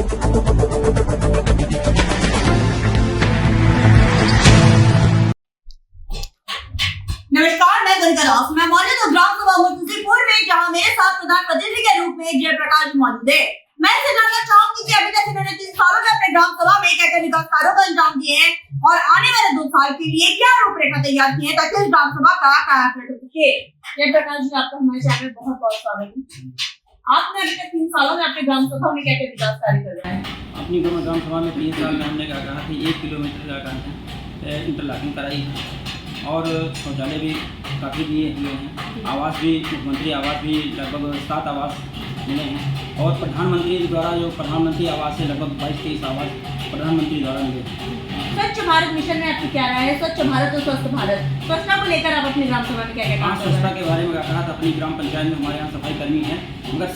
नमस्कार, मैं गणिका दास। मैं मौजूद हूँ ग्राम सभा मुंशीपुर में, जहाँ मेरे साथ प्रधान प्रतिनिधि के रूप में जयप्रकाश मौजूद है। मैं इसे जानना चाहूंगी कि अभी तक इन्होंने 3 सालों में अपने ग्राम सभा में क्या विकास कार्यों को अंजाम दिए हैं और आने वाले 2 साल के लिए क्या रूपरेखा तैयार की है ताकि इस ग्राम सभा का कायाकल्प हो सके। जयप्रकाश जी, आपका हमारे चैनल में बहुत बहुत स्वागत है। आपने अभी तक 3 सालों में अपने ग्राम सभा में क्या विकास कार्य करवाए हैं? अपनी ग्राम सभा में 3 साल में हमने क्या कहा कि 1 किलोमीटर का काम है, इंटरलॉकिंग कराई है और शौचालय भी काफ़ी दिए हुए हैं। आवास भी, मुख्यमंत्री आवास भी लगभग 7 आवास मिले हैं और प्रधानमंत्री द्वारा जो प्रधानमंत्री आवास है लगभग 22-23 आवास प्रधानमंत्री द्वारा मिले हैं। स्वच्छ भारत मिशन में आपकी क्या राय है? स्वच्छ भारत और स्वस्थ भारत, स्वच्छता को लेकर आप अपनी ग्राम सभा में क्या क्या? स्वच्छता के बारे में क्या कहा था, अपनी ग्राम पंचायत में हमारे यहाँ सफाई कर्मी है, मगर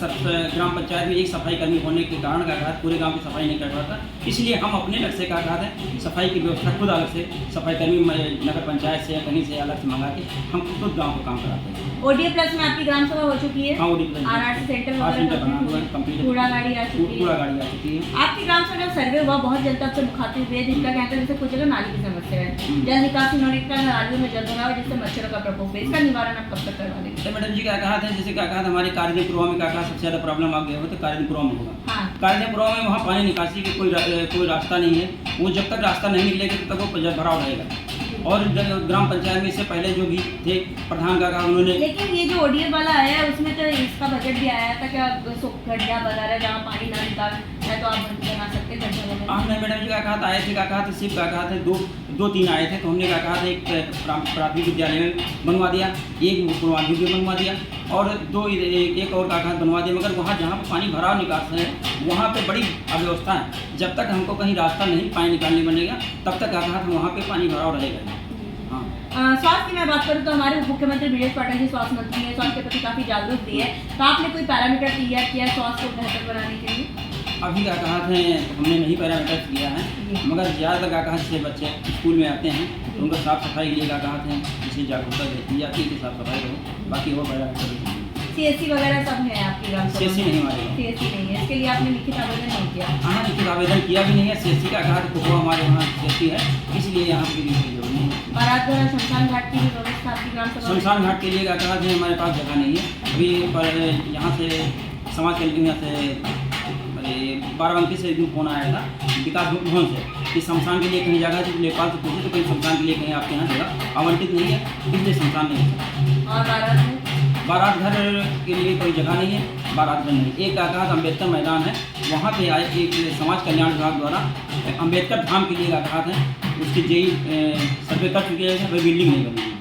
ग्राम पंचायत में एक सफाई कर्मी होने के कारण क्या कहा पूरे गांव की सफाई नहीं कर रहा था, इसलिए हम अपने अलग से क्या कहा था सफाई की व्यवस्था खुद अलग से सफाई कर्मी नगर पंचायत से या कहीं से अलग से मंगा के हम खुद गाँव को काम कराते हैं। ओडीए प्लस में आपकी ग्राम सभा हो चुकी है? हाँ, ओडीए आरआरसी सेंटर बना हुआ है, कंप्लीट कूड़ा गाड़ी आ चुकी है। कूड़ा गाड़ी आ चुकी है। आपकी ग्राम सभा में सर्वे हुआ, बहुत जनता से मुखातिब हुए, जिनका कहते हैं जैसे कुछ जगह नाली की समस्या है, जल निकासी होने के कारण नालियों में जल भरा है जिससे मच्छरों का प्रकोप है, इसका निवारण आप कब तक करवा देंगे? तो मैडम जी क्या कहा था, जैसे क्या कहा था हमारे कार्यपुरवा में क्या कहा सबसे ज्यादा प्रॉब्लम आ गया हो तो कार्यपुरवा में होगा। कार्यपुरवा में वहाँ पानी निकासी की कोई रास्ता नहीं है, वो जब तक रास्ता नहीं निकलेगा तब तक वो भराव रहेगा। और ग्राम पंचायत में इससे पहले जो भी थे प्रधान का उन्होंने, लेकिन ये जो ओडीएफ वाला आया है उसमें तो इसका बजट भी आया था क्या गड्ढा बना रहा है जहाँ पानी ना निकाल है तो आप बना सकते हैं? हमने मैडम जी क्या कहा था, आए थे क्या कहा था सिर्फ क्या कहा था 2-3 आए थे, तो हमने क्या कहा था एक प्राथमिक विद्यालय में बनवा दिया, एक पूर्व माध्यमिक में बनवा दिया और एक और क्या कहा बनवा दिया, मगर वहाँ जहाँ पर पानी भराव निकास है वहाँ पे बड़ी अव्यवस्था है। जब तक हमको कहीं रास्ता नहीं पानी निकालने बनेगा तब तक क्या कहा था वहाँ पे पानी भराव रहेगा। स्वास्थ्य की मैं बात करूँ तो हमारे मुख्यमंत्री ब्रजेश पाठक जी स्वास्थ्य मंत्री हैं, स्वास्थ्य के प्रति काफी जागरूक भी है, तो आपने कोई पैरामीटर तैयार किया स्वास्थ्य को बेहतर बनाने के लिए? अभी क्या कहा थे हमने नहीं पैरामीटर किया है, मगर ज़्यादातर क्या कहा जैसे बच्चे स्कूल में आते हैं तो उनको साफ़ सफाई के लिए क्या कहा थे इसलिए जागरूकता दी जाती है कि साफ़ सफाई करो, बाकी और पैरामीटर सीएससी वगैरह सब है आपकी ग्राम सभा? सीएससी नहीं हमारे, सीएससी नहीं है, इसके लिए आपने लिखित आवेदन नहीं किया? हाँ, लिखित आवेदन किया भी नहीं है। सीएससी का कहा तो वो हमारे वहाँ सीएससी है, इसलिए यहाँ पर जरूरत नहीं है। बारात द्वारा शमशान घाट की भी व्यवस्था आपकी ग्राम सभा? शमशान घाट के लिए क्या कहा था हमारे पास जगह नहीं है अभी, पर यहाँ से समाज कल्याण यहाँ से बाराबंकी से फोन आया था विकास भवन से कि शमशान के लिए कहीं जगह है, तो लेखपाल से पूछे तो कहीं शमशान के लिए कहीं आपके यहाँ जगह आवंटित नहीं है, इसलिए शमशान नहीं है। और बारात घर के लिए कोई जगह नहीं है, बारात घर नहीं। एक क्या कहा था अम्बेडकर मैदान है, वहाँ पे आए एक समाज कल्याण विभाग द्वारा अम्बेडकर धाम के लिए क्या कहा था उसकी जेई सर्वे कर चुकी है, वही बिल्डिंग नहीं बनी है।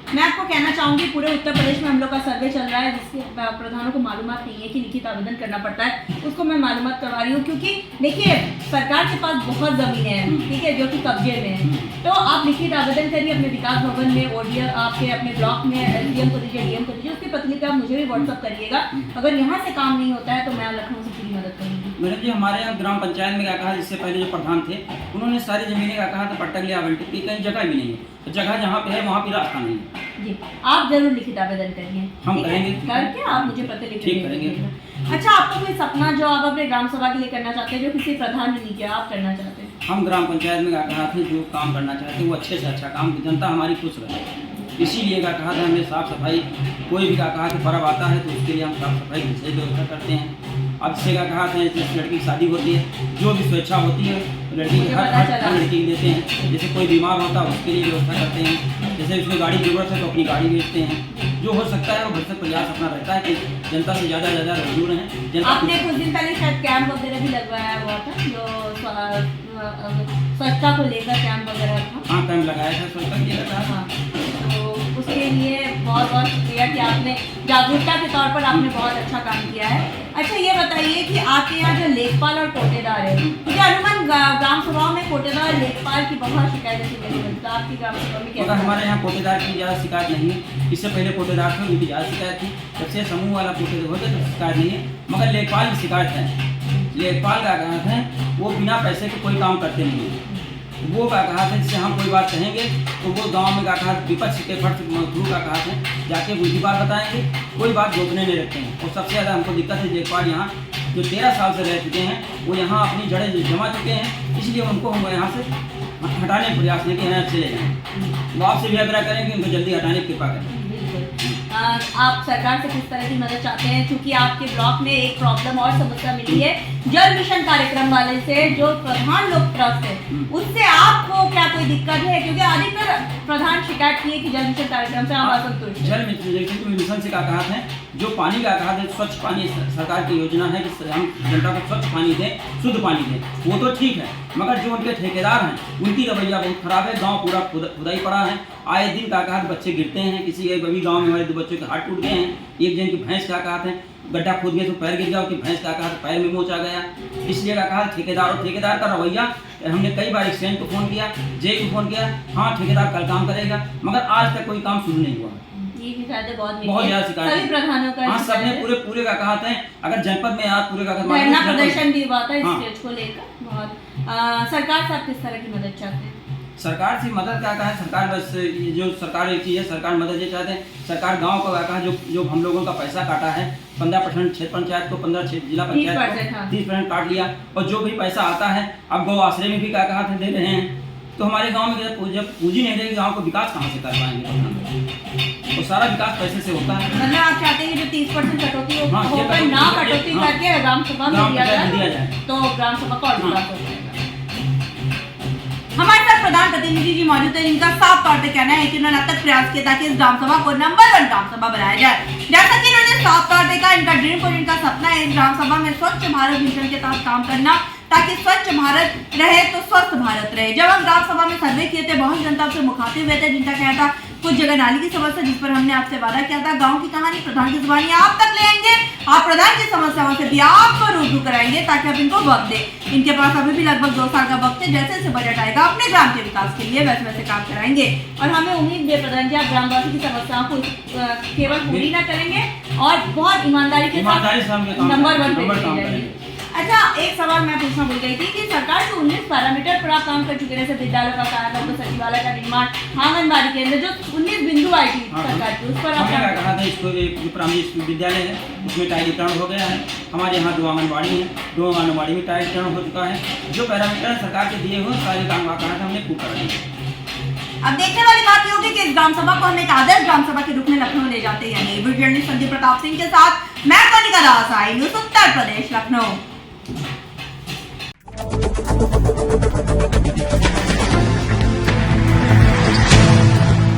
मैं आपको कहना चाहूँगी पूरे उत्तर प्रदेश में हम लोग का सर्वे चल रहा है जिसके प्रधानों को मालूमात नहीं है कि लिखित आवेदन करना पड़ता है, उसको मैं मालूमात करवा रही हूँ क्योंकि देखिए सरकार के पास बहुत ज़मीनें हैं, ठीक है, जो कि कब्जे में है, तो आप लिखित आवेदन करिए अपने विकास भवन में, ओडीए आपके अपने ब्लॉक में एसडीएम को दीजिए, डीएम को दीजिए, उसकी प्रतिलिपि आप मुझे भी व्हाट्सअप करिएगा। अगर यहाँ से काम नहीं होता है तो मैं लखनऊ से पूरी मदद करूँगी। मैडम जी हमारे यहाँ ग्राम पंचायत में क्या कहा जिससे पहले जो प्रधान थे उन्होंने सारी जमीनें क्या कहा था पट्टा के लिए आवंटित की, कहीं जगह भी नहीं है, तो जगह जहाँ पे है वहाँ पे रास्ता नहीं है। जी, आप जरूर लिखित आवेदन करिए, हम करेंगे करके आप मुझे प्रतिलिपि करेंगे। अच्छा, आपका कोई सपना जो आप अपने ग्राम सभा के लिए करना चाहते हैं जो किसी प्रधान ने नहीं किया आप करना चाहते हैं? हम ग्राम पंचायत में क्या कहा थे जो काम करना चाहते हैं वो अच्छे से अच्छा काम, जनता हमारी खुश रहे, इसीलिए क्या कहा था हमने साफ़ सफाई, कोई भी क्या कहा कि पर्व आता है तो उसके लिए हम साफ़ सफाई की विशेष व्यवस्था करते हैं। अब से क्या कहा था जिस लड़की की शादी होती है जो भी स्वेच्छा होती है लड़की हर लड़की देते हैं, जैसे कोई बीमार होता है उसके लिए व्यवस्था करते हैं, जैसे उसमें गाड़ी की जरूरत है तो अपनी गाड़ी बेचते हैं, जो हो सकता है वो घर से प्रयास अपना रहता है कि जनता से ज़्यादा जुड़ रहें। आपने कुछ दिन पहले शायद कैंप वगैरह भी लगवाया हुआ था जो स्वच्छता को लेकर कैंप वगैरह था? हाँ, कैंप लगाया था स्वच्छता के लिए। हाँ, तो उसके लिए बहुत बहुत शुक्रिया कि आपने जागरूकता के तौर पर आपने बहुत अच्छा काम किया है। अच्छा, ये बताइए कि आपके यहाँ जो लेखपाल और कोटेदार है, मुझे अनुमान ग्राम सभाओं में कोटेदार और लेखपाल की बहुत शिकायत है, तो आपकी ग्राम सभा में क्या? हमारे यहाँ कोटेदार की ज़्यादा शिकायत नहीं है, इससे पहले कोटेदार थे उनकी ज़्यादा शिकायत थी, जब से समूह वाला कोटेदार होते तो शिकायत नहीं है, मगर लेखपाल की शिकायत है। लेखपाल का कहना है वो बिना पैसे के कोई काम करते नहीं है, वो क्या कहा था जिससे हम कोई बात कहेंगे तो वो गांव में क्या कहा विपक्ष के फर्ज थ्रू का कहा था जाके बुद्धि बात बताएंगे, कोई बात रोकने नहीं रखते हैं। और सबसे ज़्यादा हमको दिक्कत है लेखपाल यहाँ जो 13 साल से रह चुके हैं वो यहाँ अपनी जड़ें जमा चुके हैं, इसलिए उनको हम यहाँ से हटाने का प्रयास नहीं कि यहाँ चले जाएँ। तो आपसे भी आग्रह करें कि उनको जल्दी हटाने की कृपा करें। आप सरकार से किस तरह की मदद चाहते हैं, क्योंकि आपके ब्लॉक में एक प्रॉब्लम और समस्या मिली है जल मिशन कार्यक्रम वाले से, जो प्रधान लोक ट्रस्ट है उससे आपको क्या कोई दिक्कत है? क्योंकि अधिकतर प्रधान शिकायत की है कि जल मिशन कार्यक्रम से हम असंतुष्ट हैं। जल मिशन से क्या कहा है, जो पानी का कहा है स्वच्छ पानी सरकार की योजना है कि हम जनता को स्वच्छ पानी दें, शुद्ध पानी दें, वो तो ठीक है, मगर जो उनके ठेकेदार हैं उनकी रवैया बहुत खराब है। गांव पूरा खुदाई पड़ा है, आए दिन का कहा बच्चे गिरते हैं, किसी एक अभी गांव में हमारे 2 बच्चों के हाथ टूट गए हैं, एक जन की भैंस का कहा थे गड्ढा खोद गया तो पैर गिर गया, उसकी भैंस का कहा पैर में मोच आ गया। इसलिए का कहा ठेकेदार का रवैया, हमने कई बार एक्सचेंज को फ़ोन किया, जे को फ़ोन किया, हाँ ठेकेदार कल काम करेगा, मगर आज तक कोई काम शुरू नहीं हुआ। ये शिकायतें बहुत ज़्यादा शिकायत सभी प्रधानों का, हाँ सबने पूरे का कहा था। अगर जनपद में आज पूरे का धरना प्रदर्शन भी हुआ था इस स्टेज को लेकर। बहुत सरकार से आप किस तरह की मदद चाहते हैं? सरकार से मदद क्या कहा है, सरकार बस जो सरकार एक चीज़ है, सरकार मदद ये चाहते हैं, सरकार गांव को कहा जो हम लोगों का पैसा काटा है 15% क्षेत्र पंचायत को, 15 जिला पंचायत को 30% काट लिया, और जो भी पैसा आता है अब गौ आश्रय में भी क्या कहा थे दे रहे हैं। तो हमारे गांव में जब पूंजी नहीं रहेगी गांव को विकास कहाँ से कर पाएंगे? तो सारा विकास पैसे से होता है। मतलब आप चाहते हैं कि जो 30% कटौती होकर ना कटौती करके ग्राम सभा में दिया जाए तो ग्राम सभा को और विकास हो जाएगा। हमारे साथ प्रधान प्रतिनिधि जी मौजूद है, जिनका साफ तौर पे कहना है कि उन्होंने अब तक प्रयास किया ताकि इस ग्राम सभा को नंबर 1 ग्राम सभा बनाया जाए। जैसा कि इन्होंने साफ तौर पे कहा, इनका ड्रीम और इनका सपना है इस ग्राम सभा में स्वच्छ भारत मिशन के तहत काम करना, ताकि स्वच्छ भारत रहे तो स्वस्थ भारत रहे। जब हम ग्राम सभा में सर्वे किए थे, बहुत जनता से मुखातिब हुए थे, जिनका कहना था कुछ जगह नाली की समस्या, जिस पर हमने आपसे वादा किया था गांव की कहानी प्रधान की जुबानी आप तक ले आएंगे, आप प्रधान की समस्याओं से भी आपको रूबरू कराएंगे ताकि आप इनको वक्त दें। इनके पास अभी भी लगभग 2 साल का वक्त है, जैसे जैसे बजट आएगा अपने ग्राम के विकास के लिए वैसे वैसे काम कराएंगे। और हमें उम्मीद है प्रधान जी आप ग्रामवासी की समस्याओं को केवल पूरी न करेंगे और बहुत ईमानदारी के साथ नंबर 1 पे जाएंगे। अच्छा, एक सवाल मैं पूछना भूल गई थी कि सरकार जो 19 पैरामीटर पर आप काम कर चुके हैं, जैसे विद्यालय का कार्य, सचिवालय का निर्माण, आंगनबाड़ी केंद्र, जो 19 बिंदु आई थी सरकार की, उस पर आप क्या कहा था? इसको जो प्राथमिक विद्यालय है उसमें टाइलीकरण हो गया है, हमारे यहाँ 2 आंगनबाड़ी है, 2 आंगनबाड़ी में टाइलीकरण हो चुका है। जो पैरामीटर सरकार के दिए हुए सारे काम कहा था हमने पूरा कर दिया। अब देखने वाली बात ये होगी कि इस ग्राम सभा को हम एक आदर्श ग्राम सभा के रूप में लखनऊ ले जाते हैं। वीडियो जर्नलिस्ट संदीप प्रताप सिंह के साथ मैं कनिका दास, आई न्यूज़ उत्तर प्रदेश, लखनऊ।